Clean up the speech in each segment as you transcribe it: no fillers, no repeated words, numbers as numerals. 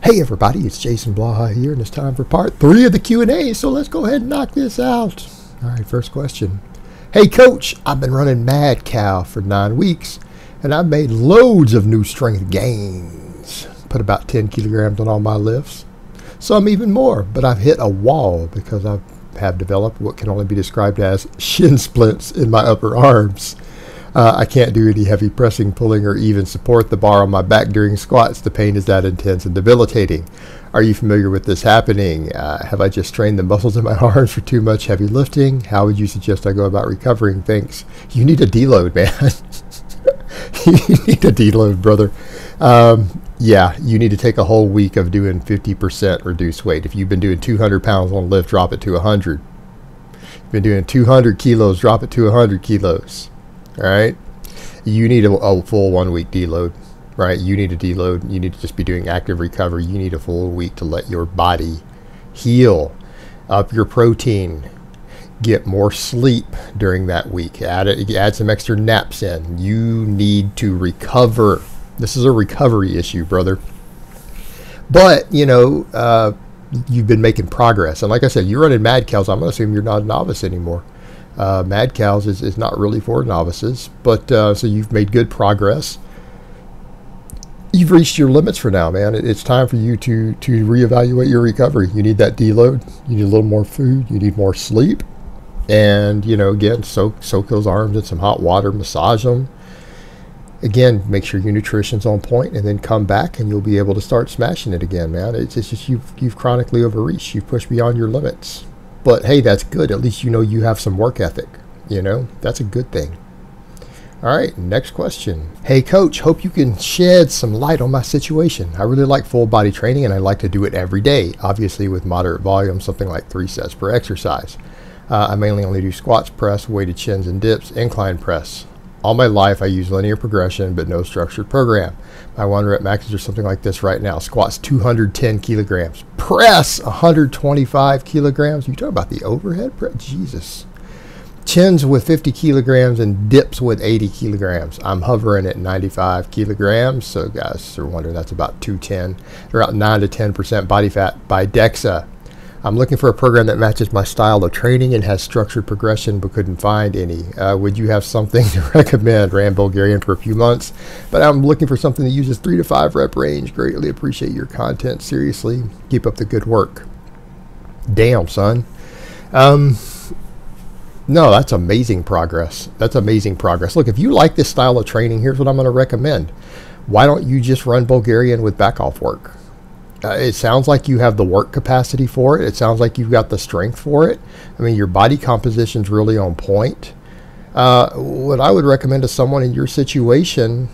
Hey everybody, it's Jason Blaha here, and it's time for part 3 of the Q&A, so let's go ahead and knock this out. Alright, first question. Hey coach, I've been running Madcow for 9 weeks, and I've made loads of new strength gains. Put about 10 kilograms on all my lifts. Some even more, but I've hit a wall because I have developed what can only be described as shin splints in my upper arms. I can't do any heavy pressing, pulling, or even support the bar on my back during squats. The pain is that intense and debilitating. Are you familiar with this happening? Have I just strained the muscles in my arms for too much heavy lifting? How would you suggest I go about recovering? Thanks. You need a deload, man. You need a deload, brother. Yeah, you need to take a whole week of doing 50% reduced weight. If you've been doing 200 pounds on lift, drop it to 100. If you've been doing 200 kilos, drop it to 100 kilos. All right, you need a full 1 week deload, right? You need a deload. You need to just be doing active recovery. You need a full week to let your body heal, up your protein, get more sleep during that week. Add some extra naps in. You need to recover. This is a recovery issue, brother. But you know, you've been making progress, and like I said, you're running Madcows. I'm gonna assume you're not a novice anymore. Madcows is not really for novices, but so you've made good progress. You've reached your limits for now, man. It's time for you to reevaluate your recovery. You need that deload. You need a little more food. You need more sleep, and you know, again, soak those arms in some hot water, massage them. Again, make sure your nutrition's on point, and then come back, and you'll be able to start smashing it again, man. It's just you've chronically overreached. You've pushed beyond your limits. But hey, that's good. At least you know you have some work ethic. You know, that's a good thing. All right, next question. Hey coach, hope you can shed some light on my situation. I really like full body training, and I like to do it every day, obviously with moderate volume, something like 3 sets per exercise. I mainly only do squats, press, weighted chins and dips, incline press. All my life I use linear progression but no structured program. My 1 rep maxes are something like this right now. Squats 210 kilograms. Press 125 kilograms. You talk about the overhead press? Jesus. Chins with 50 kilograms and dips with 80 kilograms. I'm hovering at 95 kilograms. So guys are wondering, that's about 210. Around 9 to 10% body fat by DEXA. I'm looking for a program that matches my style of training and has structured progression, but couldn't find any. Would you have something to recommend? Ran Bulgarian for a few months, but I'm looking for something that uses 3 to 5 rep range. Greatly appreciate your content. Seriously, keep up the good work. Damn, son. No, that's amazing progress. That's amazing progress. Look, if you like this style of training, here's what I'm going to recommend. Why don't you just run Bulgarian with back off work? It sounds like you have the work capacity for it. It sounds like you've got the strength for it. I mean, your body composition's really on point. What I would recommend to someone in your situation,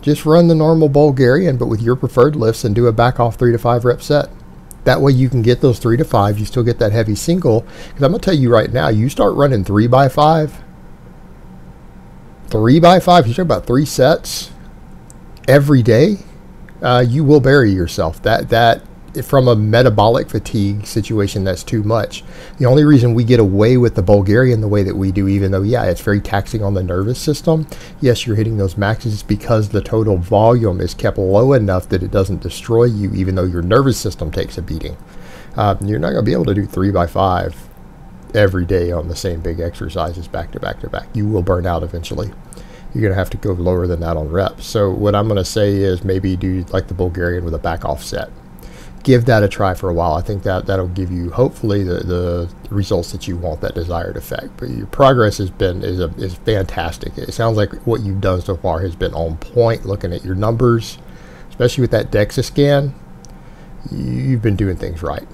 just run the normal Bulgarian, but with your preferred lifts, and do a back off 3 to 5 rep set. That way you can get those 3 to 5. You still get that heavy single. Because I'm going to tell you right now, you start running 3 by 5. 3 by 5, you talk about 3 sets every day. You will bury yourself. That from a metabolic fatigue situation, that's too much. The only reason we get away with the Bulgarian the way that we do, even though, yeah, it's very taxing on the nervous system, yes, you're hitting those maxes, it's because the total volume is kept low enough that it doesn't destroy you, even though your nervous system takes a beating. You're not going to be able to do 3 by 5 every day on the same big exercises back to back to back. You will burn out eventually. You're going to have to go lower than that on reps. So what I'm going to say is maybe do like the Bulgarian with a back off set. Give that a try for a while. I think that'll give you hopefully the results that you want, that desired effect. But your progress is fantastic. It sounds like what you've done so far has been on point. Looking at your numbers, especially with that DEXA scan, you've been doing things right.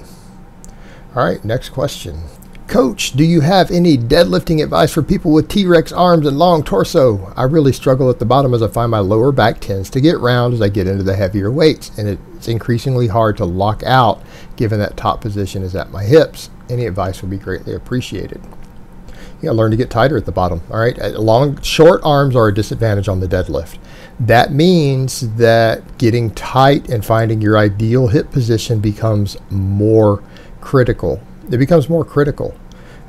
All right, next question. Coach, do you have any deadlifting advice for people with T-Rex arms and long torso? I really struggle at the bottom as I find my lower back tends to get round as I get into the heavier weights, and it's increasingly hard to lock out given that top position is at my hips. Any advice would be greatly appreciated. You gotta learn to get tighter at the bottom. All right, short arms are a disadvantage on the deadlift. That means that getting tight and finding your ideal hip position becomes more critical. It becomes more critical.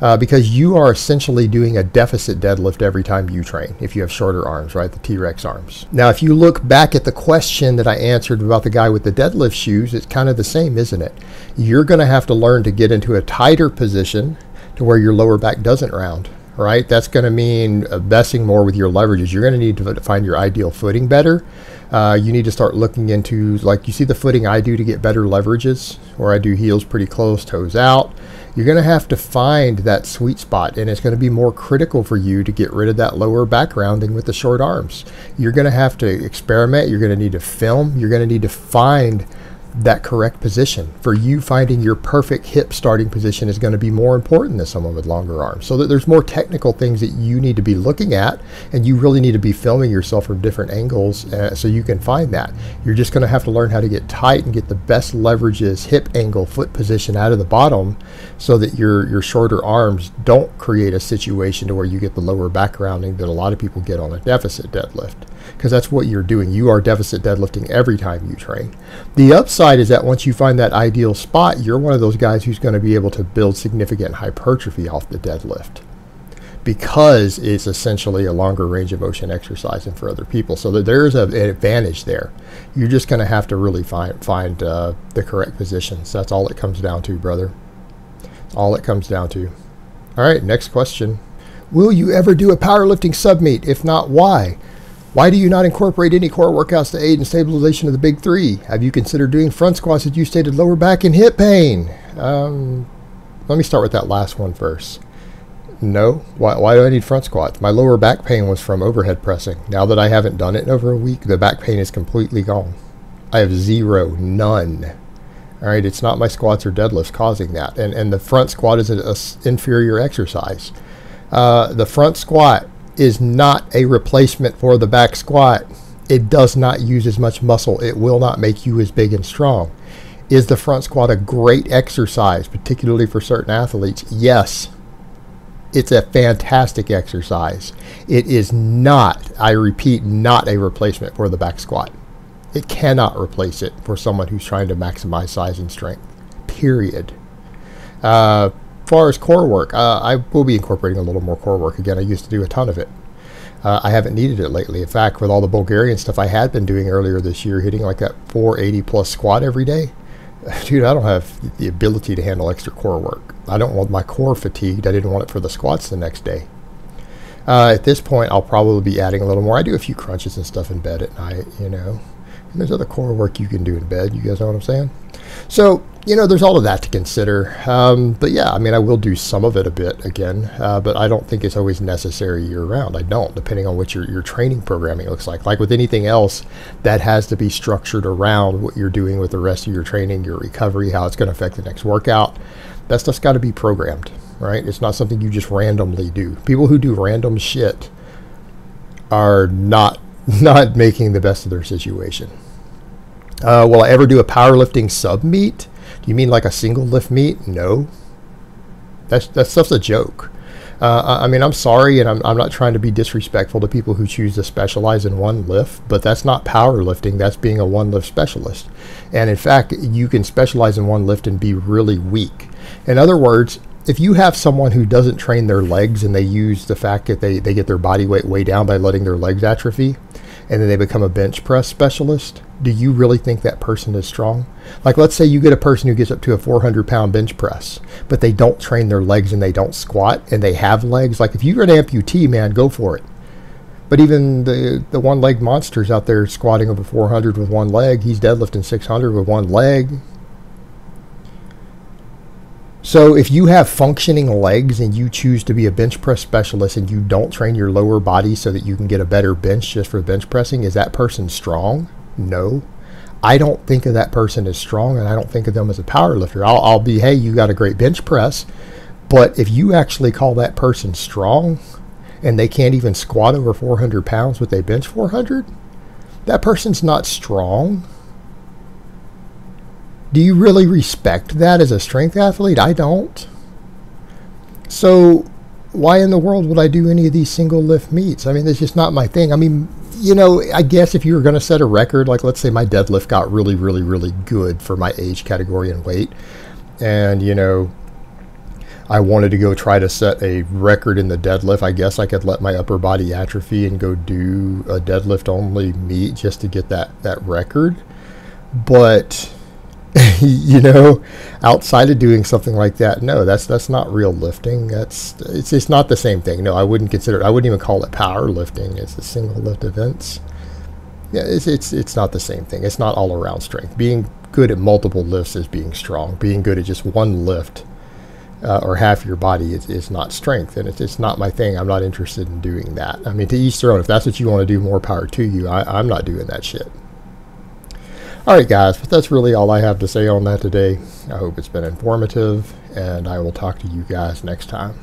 because you are essentially doing a deficit deadlift every time you train if you have shorter arms, right? The T-Rex arms. Now, if you look back at the question that I answered about the guy with the deadlift shoes, it's kind of the same, isn't it? You're going to have to learn to get into a tighter position to where your lower back doesn't round, right? That's going to mean messing more with your leverages. You're going to need to find your ideal footing better. You need to start looking into, like, you see the footing I do to get better leverages, where I do heels pretty close, toes out. You're going to have to find that sweet spot, and it's going to be more critical for you to get rid of that lower back rounding with the short arms. You're going to have to experiment. You're going to need to film. You're going to need to find that correct position. For you, finding your perfect hip starting position is going to be more important than someone with longer arms. So that there's more technical things that you need to be looking at, and you really need to be filming yourself from different angles so you can find that. You're just going to have to learn how to get tight and get the best leverages, hip angle, foot position out of the bottom, so that your shorter arms don't create a situation to where you get the lower back rounding that a lot of people get on a deficit deadlift, because that's what you're doing. You are deficit deadlifting every time you train. The upside is that once you find that ideal spot, you're one of those guys who's going to be able to build significant hypertrophy off the deadlift, because it's essentially a longer range of motion exercise than for other people. So that there's an advantage there. You're just going to have to really find the correct positions. That's all it comes down to, brother. That's all it comes down to. All right, next question. Will you ever do a powerlifting sub-meet? If not, why? Why do you not incorporate any core workouts to aid in stabilization of the big three? Have you considered doing front squats as you stated lower back and hip pain? Let me start with that last one first. No. Why do I need front squats? My lower back pain was from overhead pressing. Now that I haven't done it in over a week, the back pain is completely gone. I have none. All right, it's not my squats or deadlifts causing that. And the front squat is an inferior exercise. The front squat is not a replacement for the back squat. It does not use as much muscle. It will not make you as big and strong. Is the front squat a great exercise, particularly for certain athletes? Yes. It's a fantastic exercise. It is not, I repeat, not a replacement for the back squat. It cannot replace it for someone who's trying to maximize size and strength, period. As far as core work, I will be incorporating a little more core work. Again, I used to do a ton of it. I haven't needed it lately. In fact, with all the Bulgarian stuff I had been doing earlier this year, hitting like that 480 plus squat every day, dude, I don't have the ability to handle extra core work. I don't want my core fatigued. I didn't want it for the squats the next day. At this point, I'll probably be adding a little more. I do a few crunches and stuff in bed at night, you know. And there's other core work you can do in bed. You guys know what I'm saying? So, you know, there's all of that to consider. But yeah, I mean, I will do some of it a bit again, but I don't think it's always necessary year round. I don't, depending on what your training programming looks like. Like with anything else, that has to be structured around what you're doing with the rest of your training, your recovery, how it's going to affect the next workout. That stuff's got to be programmed, right? It's not something you just randomly do. People who do random shit are not making the best of their situation. Will I ever do a powerlifting sub meet? Do you mean like a single lift meet? No. That stuff's a joke. I mean, I'm sorry, and I'm not trying to be disrespectful to people who choose to specialize in one lift, but that's not powerlifting. That's being a one lift specialist. And in fact, you can specialize in one lift and be really weak. In other words, if you have someone who doesn't train their legs and they use the fact that they get their body weight way down by letting their legs atrophy, and then they become a bench press specialist, do you really think that person is strong? Like, let's say you get a person who gets up to a 400-pound bench press, but they don't train their legs and they don't squat, and they have legs. Like, if you're an amputee, man, go for it. But even the one-leg monsters out there squatting over 400 with one leg, he's deadlifting 600 with one leg. So if you have functioning legs and you choose to be a bench press specialist and you don't train your lower body so that you can get a better bench just for bench pressing, is that person strong? No. I don't think of that person as strong, and I don't think of them as a power lifter. I'll be, hey, you got a great bench press, but if you actually call that person strong and they can't even squat over 400 pounds but they bench 400, that person's not strong. Do you really respect that as a strength athlete? I don't. So why in the world would I do any of these single lift meets? I mean, it's just not my thing. I mean, you know, I guess if you were going to set a record, like let's say my deadlift got really, really, really good for my age category and weight, and, you know, I wanted to go try to set a record in the deadlift, I guess I could let my upper body atrophy and go do a deadlift only meet just to get that record. But you know, outside of doing something like that, no, that's not real lifting. It's not the same thing. No, I wouldn't consider it. I wouldn't even call it powerlifting. It's a single lift events. Yeah, it's not the same thing. It's not all around strength. Being good at multiple lifts is being strong. Being good at just one lift or half your body is not strength, and it's not my thing. I'm not interested in doing that. I mean, to each their own. If that's what you want to do, more power to you. I'm not doing that shit. All right, guys, but that's really all I have to say on that today. I hope it's been informative, and I will talk to you guys next time.